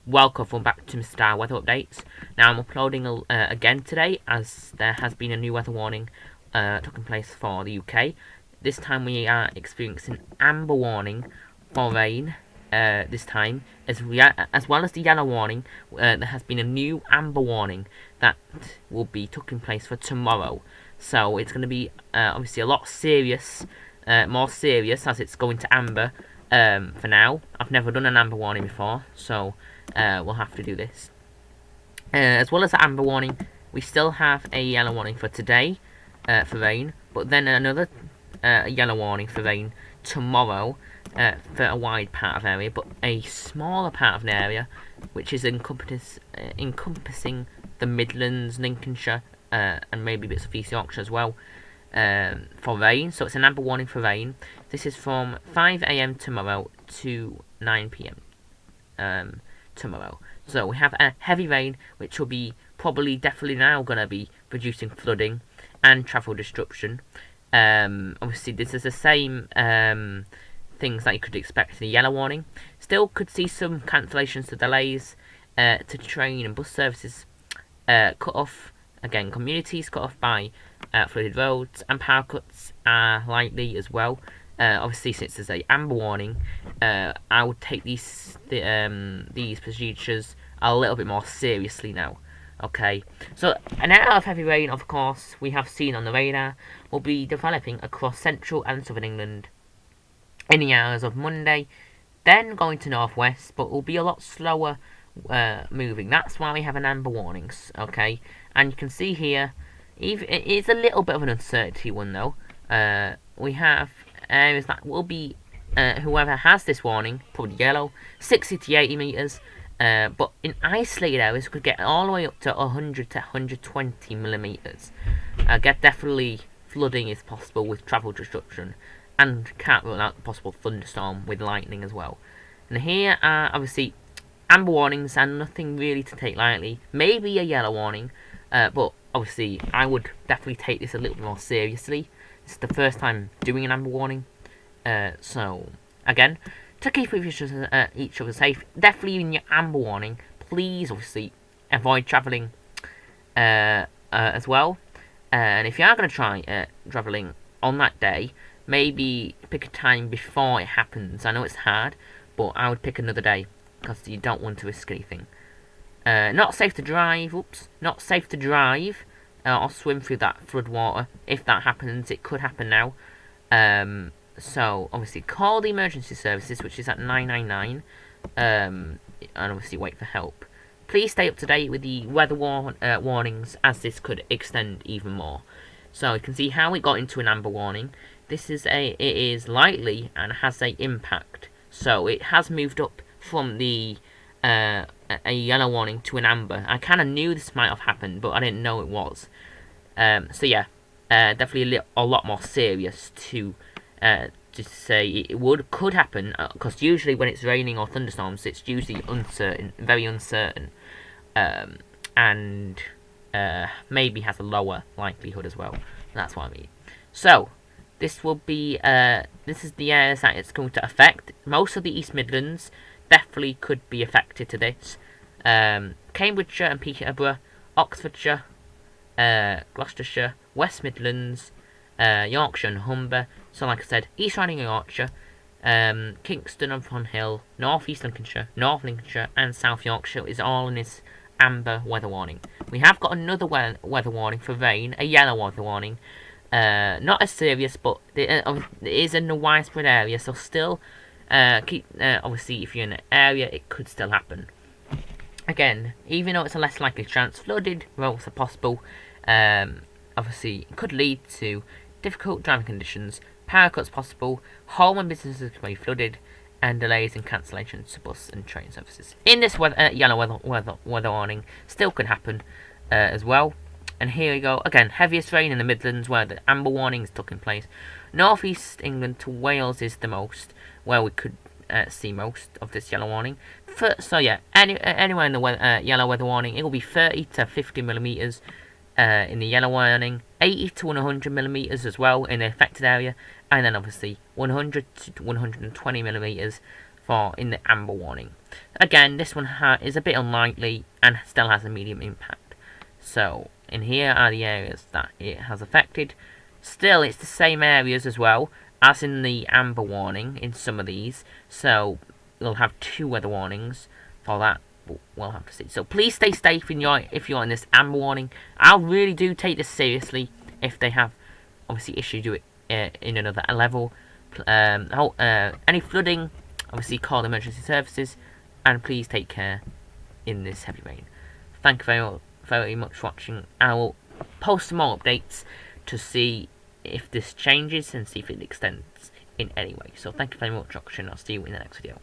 Welcome back to Mr. Dar Weather Updates. Now I'm uploading again today as there has been a new weather warning taking place for the UK. This time we are experiencing amber warning for rain this time, as well as the yellow warning. There has been a new amber warning that will be taking place for tomorrow. So it's going to be obviously a lot serious, more serious as it's going to amber for now. I've never done an amber warning before, so we'll have to do this. As well as the amber warning, we still have a yellow warning for today for rain, but then another yellow warning for rain tomorrow for a wide part of area, but a smaller part of an area which is encompassing the Midlands, Lincolnshire, and maybe bits of East Yorkshire as well for rain. So it's an amber warning for rain. This is from 5 AM tomorrow to 9 PM tomorrow. So we have a heavy rain, which will be definitely now going to be producing flooding and travel disruption. Obviously, this is the same things that you could expect in the yellow warning. Still could see some cancellations to delays to train and bus services cut off. Again, communities cut off by flooded roads, and power cuts are likely as well. Obviously, since there's a amber warning, I would take these procedures a little bit more seriously now. Okay, so an area of heavy rain, of course, we have seen on the radar, will be developing across central and southern England in the hours of Monday, then going to northwest, but will be a lot slower moving. That's why we have an amber warnings. Okay, and you can see here, it is a little bit of an uncertainty one though. We have areas that will be, whoever has this warning, probably yellow, 60 to 80 metres, but in isolated areas could get all the way up to 100 to 120 millimetres. Definitely flooding is possible with travel disruption, and can't rule out the possible thunderstorm with lightning as well. And here are obviously amber warnings and nothing really to take lightly. Maybe a yellow warning, but obviously I would definitely take this a little bit more seriously. This is the first time doing an amber warning, so again, to keep each other safe, definitely in your amber warning, please obviously avoid travelling as well. And if you are going to try travelling on that day, maybe pick a time before it happens. I know it's hard, but I would pick another day because you don't want to risk anything. Not safe to drive. Not safe to drive or swim through that flood water. If that happens, it could happen now. So obviously call the emergency services, which is at 999, and obviously wait for help. Please stay up to date with the weather warnings, as this could extend even more. So you can see how it got into an amber warning. It is likely and has a impact. So it has moved up from the a yellow warning to an amber. I kind of knew this might have happened, but I didn't know it was. So yeah, definitely a lot more serious to say it could happen, because usually when it's raining or thunderstorms, it's usually uncertain, very uncertain, and maybe has a lower likelihood as well. That's what I mean. So this will be this is the areas that it's going to affect. Most of the East Midlands definitely could be affected to this. Cambridgeshire and Peterborough, Oxfordshire, Gloucestershire, West Midlands, Yorkshire and Humber. So like I said, East Riding of Yorkshire, Kingston upon Hill, North East Lincolnshire, North Lincolnshire and South Yorkshire is all in this amber weather warning. We have got another weather warning for rain, a yellow weather warning. Not as serious, but it is in a widespread area, so still obviously if you're in an area, it could still happen. Again, even though it's a less likely chance, flooded roads are possible. Obviously it could lead to difficult driving conditions, power cuts possible, home and businesses can be flooded, and delays and cancellations to bus and train services. In this yellow weather warning, still could happen as well. And here we go again. Heaviest rain in the Midlands, where the amber warning is taking place. North East England to Wales is the most, where we could see most of this yellow warning. So yeah, anywhere in the yellow weather warning, it will be 30 to 50 millimeters in the yellow warning, 80 to 100 millimeters as well in the affected area, and then obviously 100 to 120 millimeters in the amber warning. Again, this one is a bit unlikely and still has a medium impact. So, in here are the areas that it has affected. Still, it's the same areas as well as in the amber warning in some of these. So, we'll have 2 weather warnings for that. We'll have to see. So, please stay safe if you're in this amber warning. I really do take this seriously if they have obviously issued it in another level. Any flooding, obviously call emergency services, and please take care in this heavy rain. Thank you very much for watching. I will post some more updates to see if this changes and see if it extends in any way. So thank you very much for watching. I'll see you in the next video.